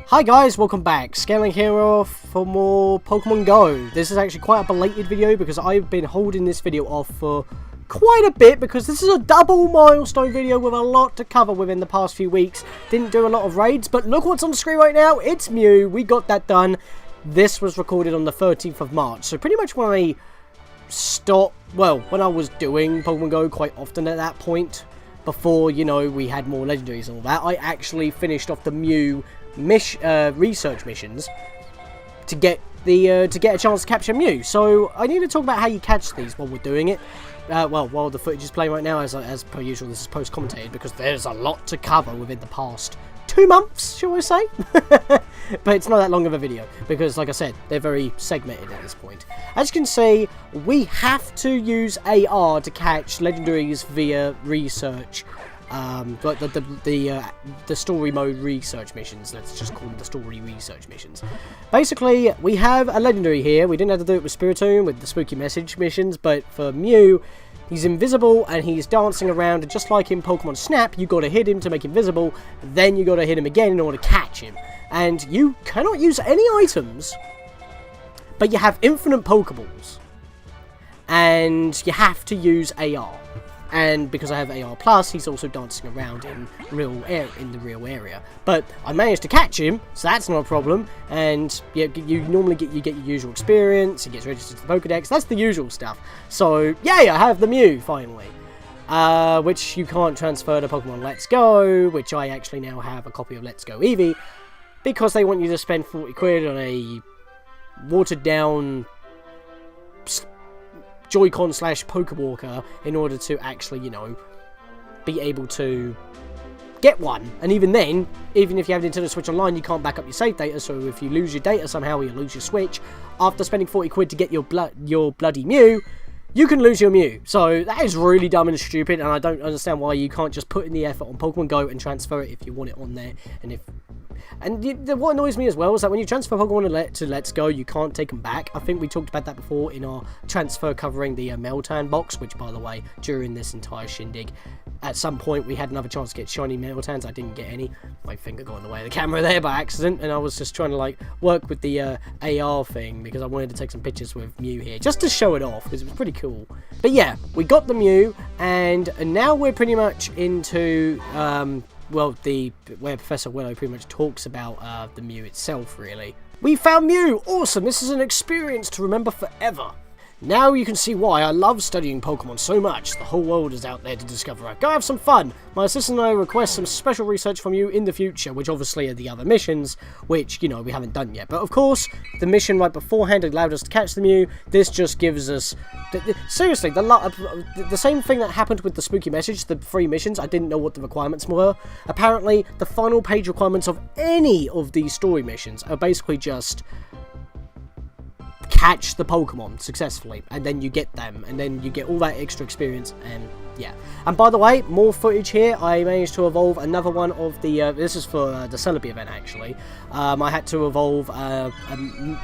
Hi guys, welcome back. Scatlink here for more Pokemon Go. This is actually quite a belated video because I've been holding this video off for quite a bit because this is a double milestone video with a lot to cover within the past few weeks. Didn't do a lot of raids, but look what's on the screen right now. It's Mew. We got that done. This was recorded on the 13th of March. So pretty much when I stopped, well, when I was doing Pokemon Go quite often at that point, before, you know, we had more legendaries and all that, I actually finished off the Mew research missions to get a chance to capture Mew. So I need to talk about how you catch these while we're doing it. Well, while the footage is playing right now, as per usual, this is post-commentated because there's a lot to cover within the past 2 months, shall I say? But it's not that long of a video because, like I said, they're very segmented at this point. As you can see, we have to use AR to catch legendaries via research. But the story mode research missions, let's just call them the story research missions. Basically, we have a legendary here. We didn't have to do it with Spiritomb with the spooky message missions, but for Mew, he's invisible and he's dancing around, and just like in Pokemon Snap, you gotta hit him to make him visible, then you gotta hit him again in order to catch him. And you cannot use any items, but you have infinite Pokeballs. And you have to use AR. And because I have AR+, he's also dancing around in the real area. But I managed to catch him, so that's not a problem. And yeah, you normally get your usual experience. He gets registered to the Pokedex. That's the usual stuff. So yeah, I have the Mew finally, which you can't transfer to Pokemon Let's Go, which I actually now have a copy of Let's Go Eevee, because they want you to spend 40 quid on a watered down Joy-Con / Pokewalker in order to actually, you know, be able to get one. And even then, even if you have a Nintendo Switch Online, you can't back up your save data, so if you lose your data somehow, or you lose your Switch, after spending 40 quid to get your bloody Mew, you can lose your Mew. So that is really dumb and stupid, and I don't understand why you can't just put in the effort on Pokemon Go and transfer it if you want it on there. What annoys me as well is that when you transfer Pokemon to Let's Go, you can't take them back. I think we talked about that before in our transfer covering the Meltan box, which, by the way, during this entire shindig, at some point we had another chance to get shiny Meltans. I didn't get any. My finger got in the way of the camera there by accident, and I was just trying to, like, work with the AR thing because I wanted to take some pictures with Mew here, just to show it off, because it was pretty cool. But yeah, we got the Mew, and now we're pretty much into well, where Professor Willow pretty much talks about the Mew itself, really. We found Mew! Awesome! This is an experience to remember forever. Now you can see why I love studying Pokemon so much. The whole world is out there to discover. Go have some fun! My assistant and I request some special research from you in the future, which obviously are the other missions, which, you know, we haven't done yet. But of course, the mission right beforehand allowed us to catch the Mew. This just gives us... seriously, the same thing that happened with the spooky message, the 3 missions, I didn't know what the requirements were. Apparently, the final page requirements of any of these story missions are basically just catch the Pokemon successfully, and then you get them, and then you get all that extra experience, and yeah. And by the way, more footage here. I managed to evolve another one of the, this is for the Celebi event, actually. I had to evolve an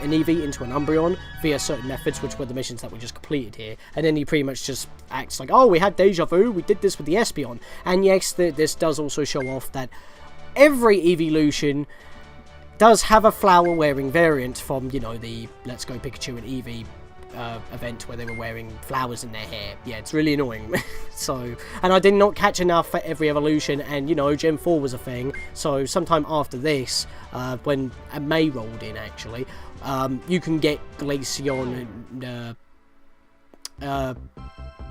Eevee into an Umbreon via certain methods, which were the missions that we just completed here. And then he pretty much just acts like, oh, we had deja vu, we did this with the Espeon. And yes, this does also show off that every evolution does have a flower-wearing variant from, you know, the Let's Go Pikachu and Eevee event where they were wearing flowers in their hair. Yeah, it's really annoying. So, and I did not catch enough for every evolution, and, you know, Gen 4 was a thing. So sometime after this, when May rolled in, actually, you can get Glaceon and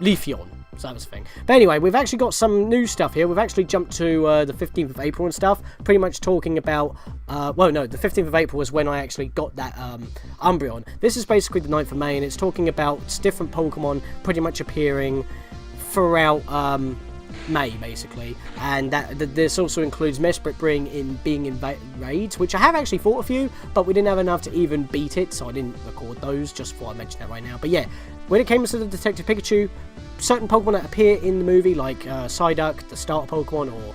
Leafeon. So that was the thing. But anyway, we've actually got some new stuff here. We've actually jumped to the 15th of April and stuff. Pretty much talking about... well, no, the 15th of April was when I actually got that Umbreon. This is basically the 9th of May, and it's talking about different Pokemon pretty much appearing throughout May, basically. And this also includes Mesprit being in raids, which I have actually fought a few, but we didn't have enough to even beat it, so I didn't record those, just thought I'd mention that right now. But yeah, when it came to the Detective Pikachu, certain Pokemon that appear in the movie, like Psyduck, the starter Pokemon, or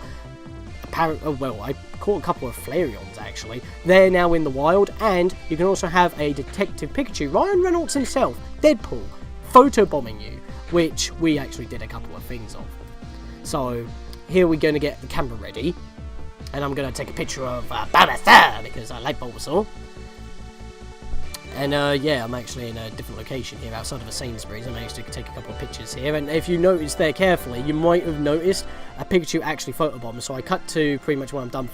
well, I caught a couple of Flareons, actually. They're now in the wild, and you can also have a Detective Pikachu, Ryan Reynolds himself, Deadpool, photobombing you, which we actually did a couple of things of. So, here we're going to get the camera ready, and I'm going to take a picture of Bulbasaur, because I like Bulbasaur. And yeah, I'm actually in a different location here outside of a Sainsbury's. I managed to take a couple of pictures here, and if you notice there carefully, you might have noticed a Pikachu actually photobombed. So I cut to pretty much when I'm done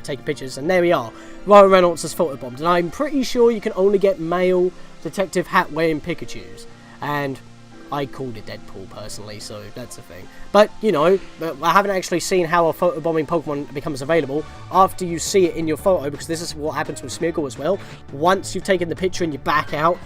taking pictures, and there we are. Ryan Reynolds has photobombed, and I'm pretty sure you can only get male detective hat wearing Pikachus. And I called it Deadpool personally, so that's a thing. But, you know, I haven't actually seen how a photobombing Pokemon becomes available after you see it in your photo, because this is what happens with Smeargle as well. Once you've taken the picture and you back out,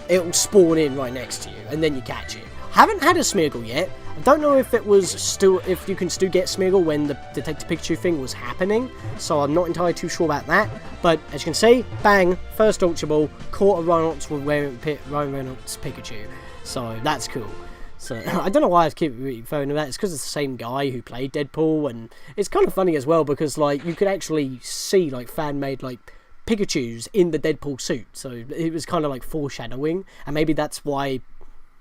it'll spawn in right next to you, and then you catch it. Haven't had a Smeargle yet. I don't know if if you can still get Smeargle when the Detective Pikachu thing was happening, so I'm not entirely too sure about that. But as you can see, bang, first Ultra Ball, caught a Ryan Reynolds Pikachu. So that's cool. So I don't know why I keep referring to that. It's because it's the same guy who played Deadpool, and it's kind of funny as well because like you could actually see like fan-made like Pikachus in the Deadpool suit. So it was kind of like foreshadowing, and maybe that's why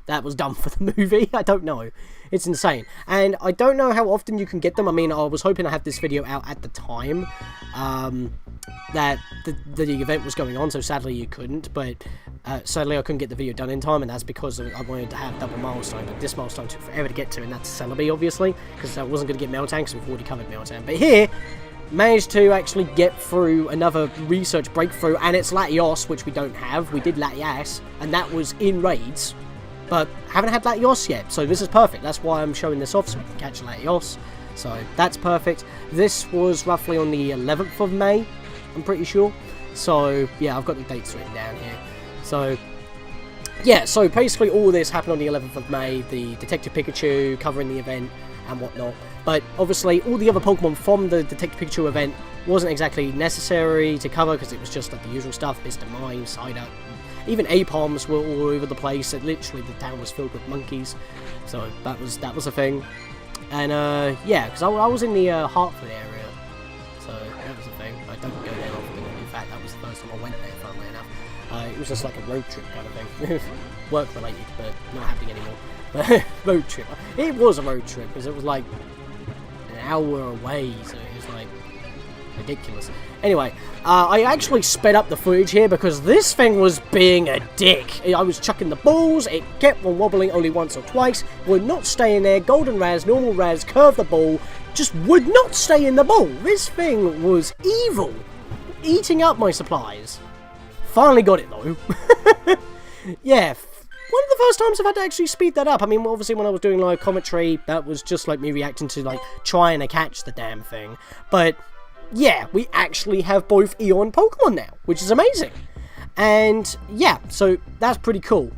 that was done for the movie. I don't know. It's insane. And I don't know how often you can get them. I mean, I was hoping to have this video out at the time that the event was going on, so sadly you couldn't. But sadly I couldn't get the video done in time, and that's because I wanted to have double milestone. But this milestone took forever to get to, and that's Celebi, obviously, because I wasn't going to get Meltan because we've already covered Meltan. But here, managed to actually get through another research breakthrough, and it's Latios, which we don't have. We did Latias, and that was in raids. But haven't had Latios yet, so this is perfect. That's why I'm showing this off, so we can catch Latios. So that's perfect. This was roughly on the 11th of May, I'm pretty sure. So yeah, I've got the dates written down here. So yeah, so basically all this happened on the 11th of May, the Detective Pikachu covering the event and whatnot. But obviously all the other Pokemon from the Detective Pikachu event wasn't exactly necessary to cover, because it was just like the usual stuff, Mr.Mime, Psyduck. Even Aipoms were all over the place. Literally, the town was filled with monkeys. So that was a thing. And yeah, because I was in the Hartford area, so that was a thing. I don't go there often. In fact, that was the first time I went there, funnily enough. It was just like a road trip kind of thing, work related, but not happening anymore. But road trip. It was a road trip because it was like an hour away, so it was like ridiculous. Anyway, I actually sped up the footage here because this thing was being a dick. I was chucking the balls, it kept on wobbling only once or twice, would not stay in there, golden raz, normal raz, curve the ball, just would not stay in the ball. This thing was evil, eating up my supplies. Finally got it though. Yeah, one of the first times I've had to actually speed that up. I mean, obviously when I was doing live commentary, that was just like me reacting to like trying to catch the damn thing. But yeah, we actually have both Eon Pokemon now, which is amazing. And yeah, so that's pretty cool.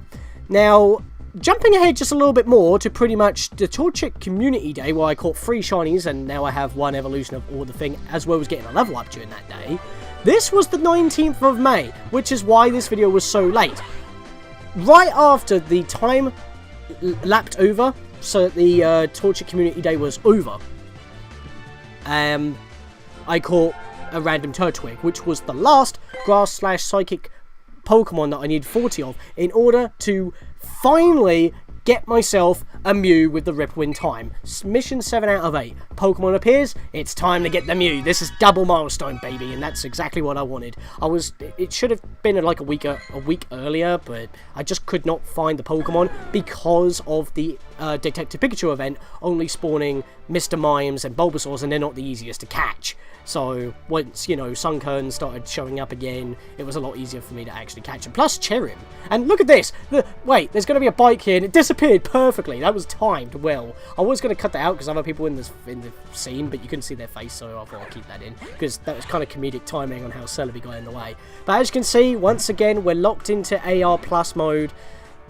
Now, jumping ahead just a little bit more to pretty much the Torchic Community Day, where I caught 3 shinies, and now I have 1 evolution of all the thing, as well as getting a level up during that day. This was the 19th of May, which is why this video was so late. Right after the time lapped over, so that the Torchic Community Day was over, I caught a random Turtwig, which was the last Grass/Psychic Pokemon that I needed 40 of in order to finally get myself a Mew with the Ripwind time. Mission 7 out of 8. Pokemon appears, it's time to get the Mew. This is double milestone, baby, and that's exactly what I wanted. It should have been like a week earlier, but I just could not find the Pokemon because of the Detective Pikachu event only spawning Mr.Mimes and Bulbasaurs, and they're not the easiest to catch. So once, you know, Sunkern started showing up again, it was a lot easier for me to actually catch them. Plus Cherim. And look at this! Wait, there's going to be a bike here, and it disappeared perfectly. That was timed well. I was going to cut that out because other people in the scene, but you couldn't see their face, so I thought I'd keep that in, because that was kind of comedic timing on how Celebi got in the way. But as you can see, once again, we're locked into AR Plus mode.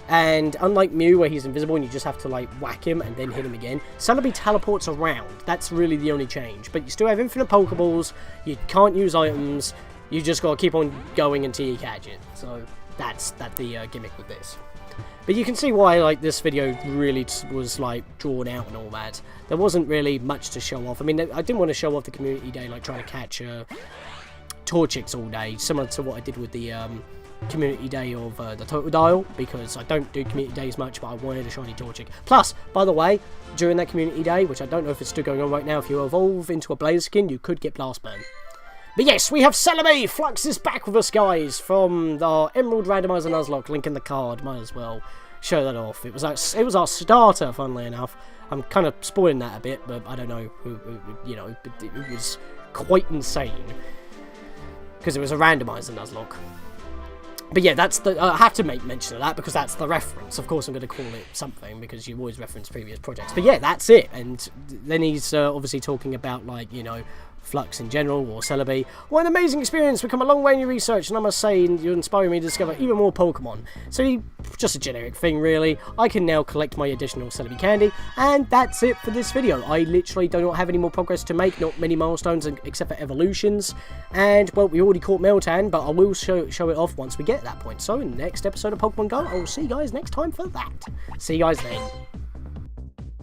And unlike Mew, where he's invisible and you just have to like whack him and then hit him again, Celebi teleports around. That's really the only change. But you still have infinite Pokeballs, you can't use items, you just gotta keep on going until you catch it. So that's the gimmick with this. But you can see why like this video really was like drawn out and all that. There wasn't really much to show off. I mean, I didn't want to show off the community day like trying to catch Torchics all day, similar to what I did with the community day of the Totodile, because I don't do community days much, but I wanted a shiny Torchic. Plus, by the way, during that community day, which I don't know if it's still going on right now, if you evolve into a Blaziken, you could get Blast Burn. But yes, we have Celebi! Flux is back with us, guys, from the Emerald Randomizer Nuzlocke. Link in the card, might as well show that off. It was our starter, funnily enough. I'm kind of spoiling that a bit, but I don't know, you know, it was quite insane. Because it was a Randomizer Nuzlocke. But yeah, that's the. I have to make mention of that because that's the reference. Of course, I'm going to call it something because you always reference previous projects. But yeah, that's it. And then he's obviously talking about, like, you know, Flux in general, or Celebi. What an amazing experience! We've come a long way in your research, and I must say, you're inspiring me to discover even more Pokemon. So, just a generic thing, really. I can now collect my additional Celebi candy, and that's it for this video. I literally do not have any more progress to make, not many milestones, except for evolutions. And, well, we already caught Meltan, but I will show it off once we get to that point. So, in the next episode of Pokemon Go, I will see you guys next time for that. See you guys then.